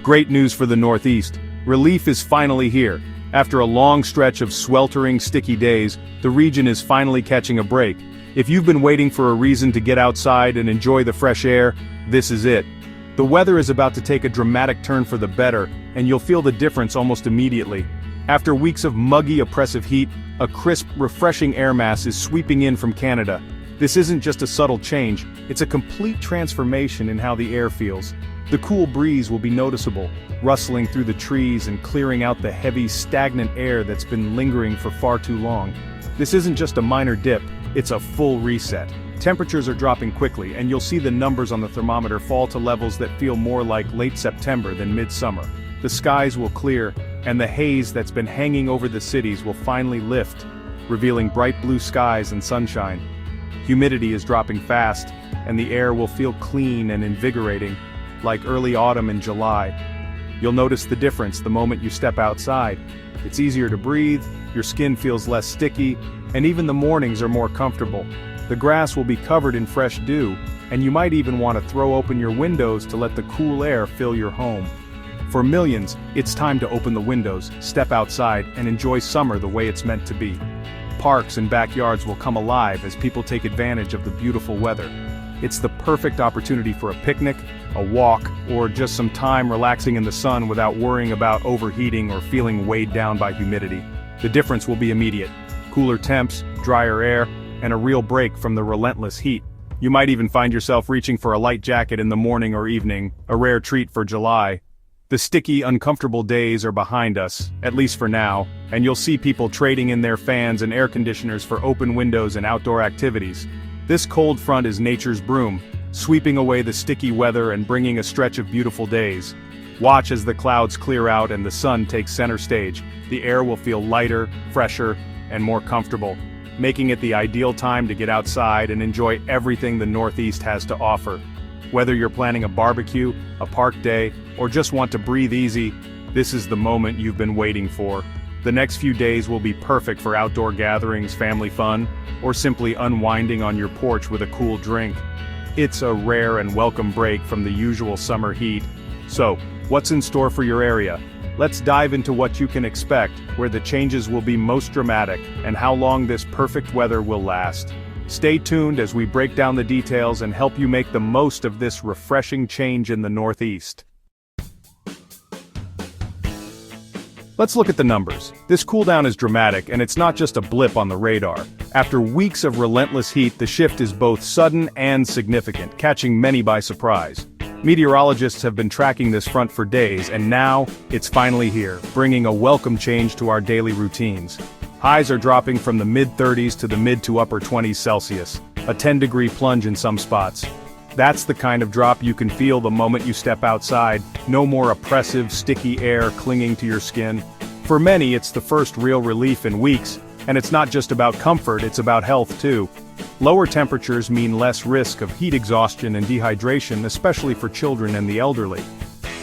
Great news for the Northeast. Relief is finally here. After a long stretch of sweltering, sticky days, the region is finally catching a break. If you've been waiting for a reason to get outside and enjoy the fresh air, this is it. The weather is about to take a dramatic turn for the better, and you'll feel the difference almost immediately. After weeks of muggy, oppressive heat, a crisp, refreshing air mass is sweeping in from Canada. This isn't just a subtle change, it's a complete transformation in how the air feels. The cool breeze will be noticeable, rustling through the trees and clearing out the heavy, stagnant air that's been lingering for far too long. This isn't just a minor dip, it's a full reset. Temperatures are dropping quickly, and you'll see the numbers on the thermometer fall to levels that feel more like late September than midsummer. The skies will clear, and the haze that's been hanging over the cities will finally lift, revealing bright blue skies and sunshine. Humidity is dropping fast, and the air will feel clean and invigorating, like early autumn in July. You'll notice the difference the moment you step outside. It's easier to breathe, your skin feels less sticky, and even the mornings are more comfortable. The grass will be covered in fresh dew, and you might even want to throw open your windows to let the cool air fill your home. For millions, it's time to open the windows, step outside, and enjoy summer the way it's meant to be. Parks and backyards will come alive as people take advantage of the beautiful weather. It's the perfect opportunity for a picnic, a walk, or just some time relaxing in the sun without worrying about overheating or feeling weighed down by humidity. The difference will be immediate. Cooler temps, drier air, and a real break from the relentless heat. You might even find yourself reaching for a light jacket in the morning or evening, a rare treat for July. The sticky, uncomfortable days are behind us, at least for now, and you'll see people trading in their fans and air conditioners for open windows and outdoor activities. This cold front is nature's broom, sweeping away the sticky weather and bringing a stretch of beautiful days. Watch as the clouds clear out and the sun takes center stage. The air will feel lighter, fresher, and more comfortable, making it the ideal time to get outside and enjoy everything the Northeast has to offer. Whether you're planning a barbecue, a park day, or just want to breathe easy, this is the moment you've been waiting for. The next few days will be perfect for outdoor gatherings, family fun, or simply unwinding on your porch with a cool drink. It's a rare and welcome break from the usual summer heat. So, what's in store for your area? Let's dive into what you can expect, where the changes will be most dramatic, and how long this perfect weather will last. Stay tuned as we break down the details and help you make the most of this refreshing change in the Northeast. Let's look at the numbers. This cooldown is dramatic, and it's not just a blip on the radar. After weeks of relentless heat, the shift is both sudden and significant, catching many by surprise. Meteorologists have been tracking this front for days, and now, it's finally here, bringing a welcome change to our daily routines. Highs are dropping from the mid-30s to the mid to upper 20s Celsius, a 10-degree plunge in some spots. That's the kind of drop you can feel the moment you step outside, no more oppressive, sticky air clinging to your skin. For many, it's the first real relief in weeks, and it's not just about comfort, it's about health too. Lower temperatures mean less risk of heat exhaustion and dehydration, especially for children and the elderly.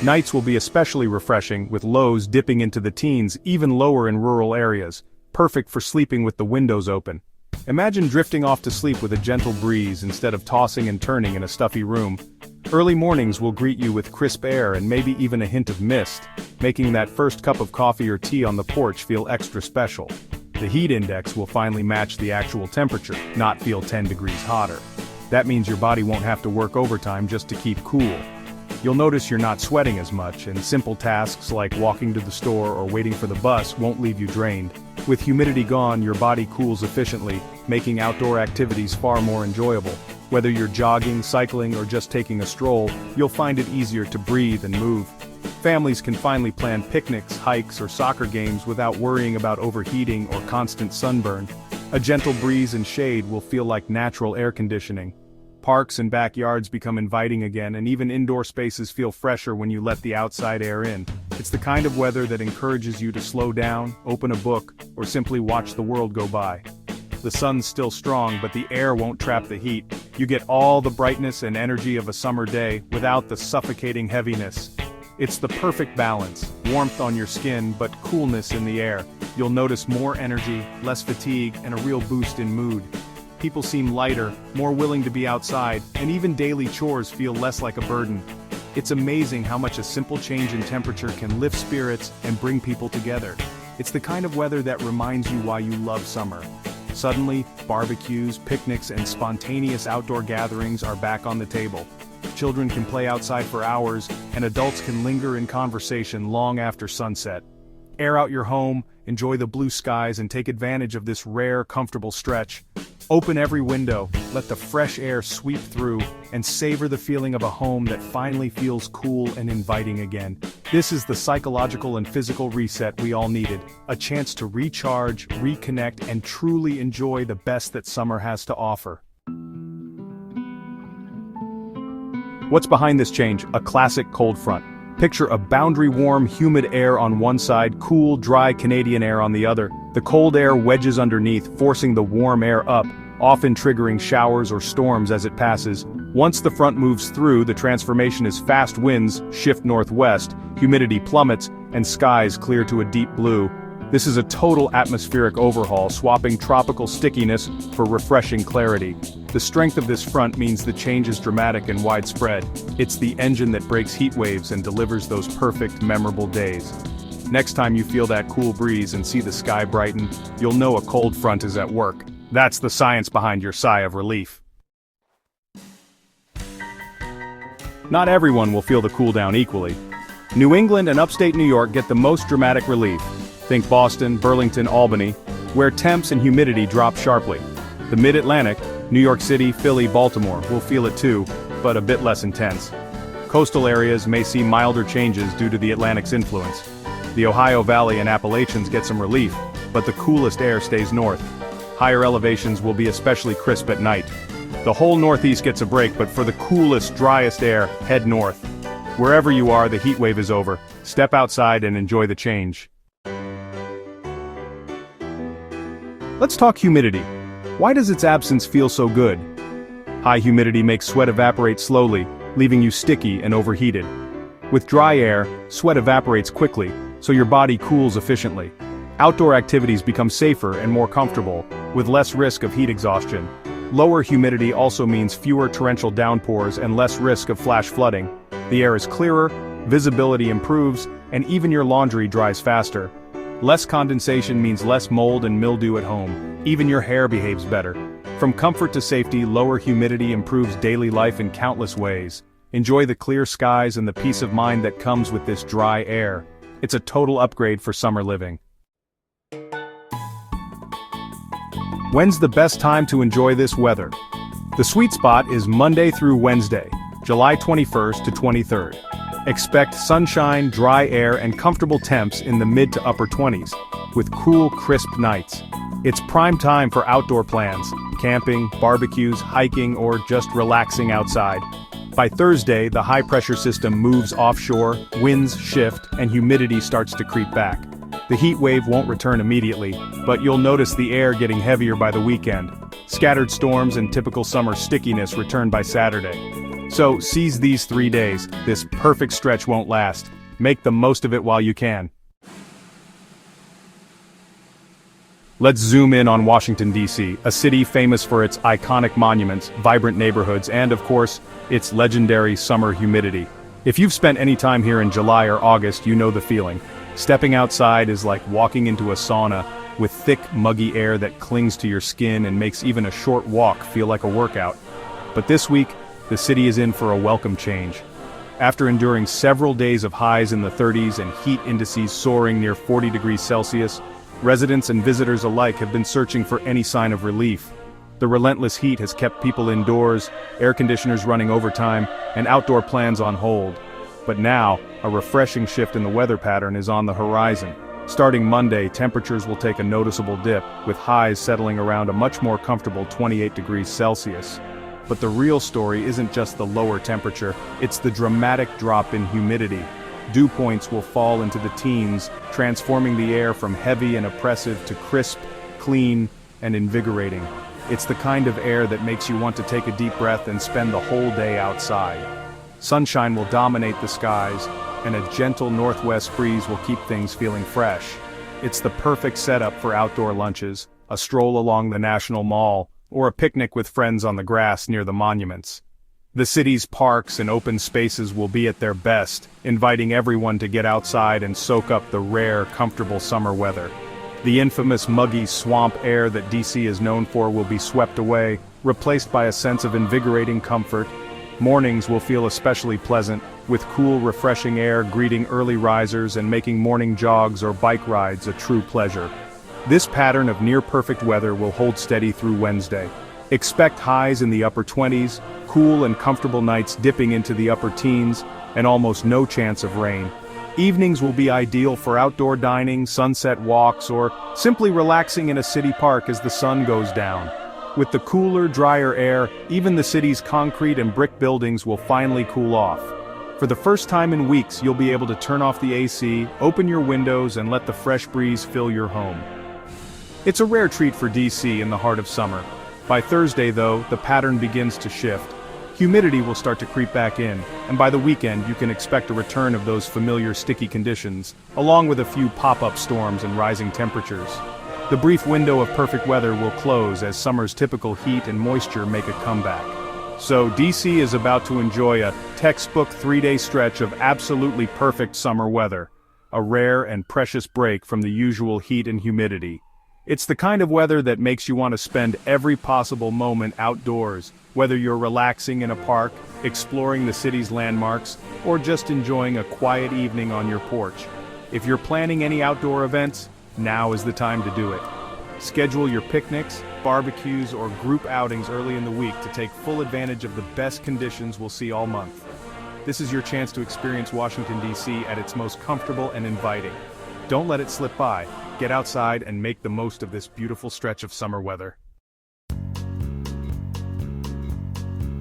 Nights will be especially refreshing, with lows dipping into the teens, even lower in rural areas. Perfect for sleeping with the windows open. Imagine drifting off to sleep with a gentle breeze instead of tossing and turning in a stuffy room. Early mornings will greet you with crisp air and maybe even a hint of mist, making that first cup of coffee or tea on the porch feel extra special. The heat index will finally match the actual temperature, not feel 10 degrees hotter. That means your body won't have to work overtime just to keep cool. You'll notice you're not sweating as much, and simple tasks like walking to the store or waiting for the bus won't leave you drained. With humidity gone, your body cools efficiently, making outdoor activities far more enjoyable. Whether you're jogging, cycling, or just taking a stroll, you'll find it easier to breathe and move. Families can finally plan picnics, hikes, or soccer games without worrying about overheating or constant sunburn. A gentle breeze and shade will feel like natural air conditioning. Parks and backyards become inviting again, and even indoor spaces feel fresher when you let the outside air in. It's the kind of weather that encourages you to slow down, open a book, or simply watch the world go by. The sun's still strong, but the air won't trap the heat. You get all the brightness and energy of a summer day, without the suffocating heaviness. It's the perfect balance, warmth on your skin but coolness in the air. You'll notice more energy, less fatigue, and a real boost in mood. People seem lighter, more willing to be outside, and even daily chores feel less like a burden. It's amazing how much a simple change in temperature can lift spirits and bring people together. It's the kind of weather that reminds you why you love summer. Suddenly, barbecues, picnics, and spontaneous outdoor gatherings are back on the table. Children can play outside for hours, and adults can linger in conversation long after sunset. Air out your home, enjoy the blue skies, and take advantage of this rare, comfortable stretch. Open every window, let the fresh air sweep through, and savor the feeling of a home that finally feels cool and inviting again. This is the psychological and physical reset we all needed, a chance to recharge, reconnect, and truly enjoy the best that summer has to offer. What's behind this change? A classic cold front. Picture a boundary-warm, humid air on one side, cool, dry Canadian air on the other. The cold air wedges underneath, forcing the warm air up, often triggering showers or storms as it passes. Once the front moves through, the transformation is fast winds shift northwest, humidity plummets, and skies clear to a deep blue. This is a total atmospheric overhaul, swapping tropical stickiness for refreshing clarity. The strength of this front means the change is dramatic and widespread. It's the engine that breaks heat waves and delivers those perfect, memorable days. Next time you feel that cool breeze and see the sky brighten, you'll know a cold front is at work. That's the science behind your sigh of relief. Not everyone will feel the cool down equally. New England and upstate New York get the most dramatic relief. Think Boston, Burlington, Albany, where temps and humidity drop sharply. The Mid-Atlantic, New York City, Philly, Baltimore, will feel it too, but a bit less intense. Coastal areas may see milder changes due to the Atlantic's influence. The Ohio Valley and Appalachians get some relief, but the coolest air stays north. Higher elevations will be especially crisp at night. The whole Northeast gets a break, but for the coolest, driest air, head north. Wherever you are, the heat wave is over. Step outside and enjoy the change. Let's talk humidity. Why does its absence feel so good? High humidity makes sweat evaporate slowly, leaving you sticky and overheated. With dry air, sweat evaporates quickly, so your body cools efficiently. Outdoor activities become safer and more comfortable, with less risk of heat exhaustion. Lower humidity also means fewer torrential downpours and less risk of flash flooding. The air is clearer, visibility improves, and even your laundry dries faster. Less condensation means less mold and mildew at home. Even your hair behaves better. From comfort to safety, lower humidity improves daily life in countless ways. Enjoy the clear skies and the peace of mind that comes with this dry air. It's a total upgrade for summer living. When's the best time to enjoy this weather? The sweet spot is Monday through Wednesday, July 21st to 23rd. Expect sunshine, dry air, and comfortable temps in the mid to upper 20s, with cool, crisp nights. It's prime time for outdoor plans, camping, barbecues, hiking, or just relaxing outside. By Thursday, the high-pressure system moves offshore, winds shift, and humidity starts to creep back. The heat wave won't return immediately, but you'll notice the air getting heavier by the weekend. Scattered storms and typical summer stickiness return by Saturday. So, seize these 3 days. This perfect stretch won't last. Make the most of it while you can. Let's zoom in on Washington, D.C., a city famous for its iconic monuments, vibrant neighborhoods, and, of course, its legendary summer humidity. If you've spent any time here in July or August, you know the feeling. Stepping outside is like walking into a sauna, with thick, muggy air that clings to your skin and makes even a short walk feel like a workout. But this week, the city is in for a welcome change. After enduring several days of highs in the 30s and heat indices soaring near 40 degrees Celsius, residents and visitors alike have been searching for any sign of relief. The relentless heat has kept people indoors, air conditioners running overtime, and outdoor plans on hold. But now, a refreshing shift in the weather pattern is on the horizon. Starting Monday, temperatures will take a noticeable dip, with highs settling around a much more comfortable 28 degrees Celsius. But the real story isn't just the lower temperature, it's the dramatic drop in humidity. Dew points will fall into the teens, transforming the air from heavy and oppressive to crisp, clean, and invigorating. It's the kind of air that makes you want to take a deep breath and spend the whole day outside. Sunshine will dominate the skies, and a gentle northwest breeze will keep things feeling fresh. It's the perfect setup for outdoor lunches, a stroll along the National Mall, or a picnic with friends on the grass near the monuments. The city's parks and open spaces will be at their best, inviting everyone to get outside and soak up the rare, comfortable summer weather. The infamous muggy swamp air that DC is known for will be swept away, replaced by a sense of invigorating comfort. Mornings will feel especially pleasant, with cool, refreshing air greeting early risers and making morning jogs or bike rides a true pleasure. This pattern of near-perfect weather will hold steady through Wednesday. Expect highs in the upper 20s, cool and comfortable nights dipping into the upper teens, and almost no chance of rain. Evenings will be ideal for outdoor dining, sunset walks, or simply relaxing in a city park as the sun goes down. With the cooler, drier air, even the city's concrete and brick buildings will finally cool off. For the first time in weeks, you'll be able to turn off the AC, open your windows, and let the fresh breeze fill your home. It's a rare treat for DC in the heart of summer. By Thursday, though, the pattern begins to shift. Humidity will start to creep back in, and by the weekend you can expect a return of those familiar sticky conditions, along with a few pop-up storms and rising temperatures. The brief window of perfect weather will close as summer's typical heat and moisture make a comeback. So DC is about to enjoy a textbook 3-day stretch of absolutely perfect summer weather, a rare and precious break from the usual heat and humidity. It's the kind of weather that makes you want to spend every possible moment outdoors, whether you're relaxing in a park, exploring the city's landmarks, or just enjoying a quiet evening on your porch. If you're planning any outdoor events, now is the time to do it. Schedule your picnics, barbecues, or group outings early in the week to take full advantage of the best conditions we'll see all month. This is your chance to experience Washington, D.C. at its most comfortable and inviting. Don't let it slip by. Get outside and make the most of this beautiful stretch of summer weather.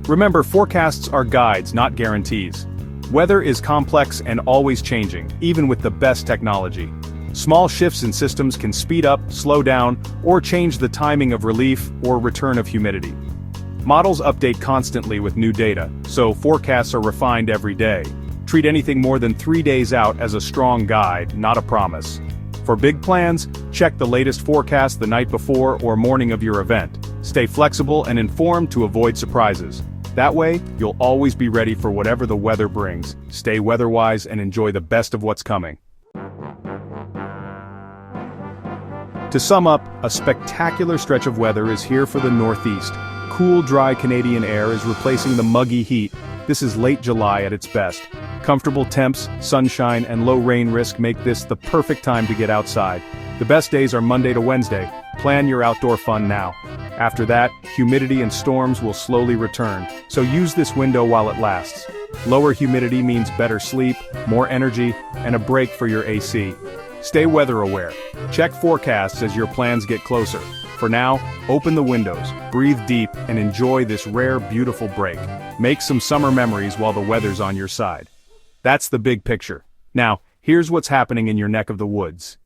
Remember, forecasts are guides, not guarantees. Weather is complex and always changing, even with the best technology. Small shifts in systems can speed up, slow down, or change the timing of relief or return of humidity. Models update constantly with new data, so forecasts are refined every day. Treat anything more than 3 days out as a strong guide, not a promise. For big plans, check the latest forecast the night before or morning of your event. Stay flexible and informed to avoid surprises. That way, you'll always be ready for whatever the weather brings. Stay weather-wise and enjoy the best of what's coming. To sum up, a spectacular stretch of weather is here for the Northeast. Cool, dry Canadian air is replacing the muggy heat. This is late July at its best. Comfortable temps, sunshine, and low rain risk make this the perfect time to get outside. The best days are Monday to Wednesday. Plan your outdoor fun now. After that, humidity and storms will slowly return, so use this window while it lasts. Lower humidity means better sleep, more energy, and a break for your AC. Stay weather aware. Check forecasts as your plans get closer. For now, open the windows, breathe deep, and enjoy this rare, beautiful break. Make some summer memories while the weather's on your side. That's the big picture. Now, here's what's happening in your neck of the woods.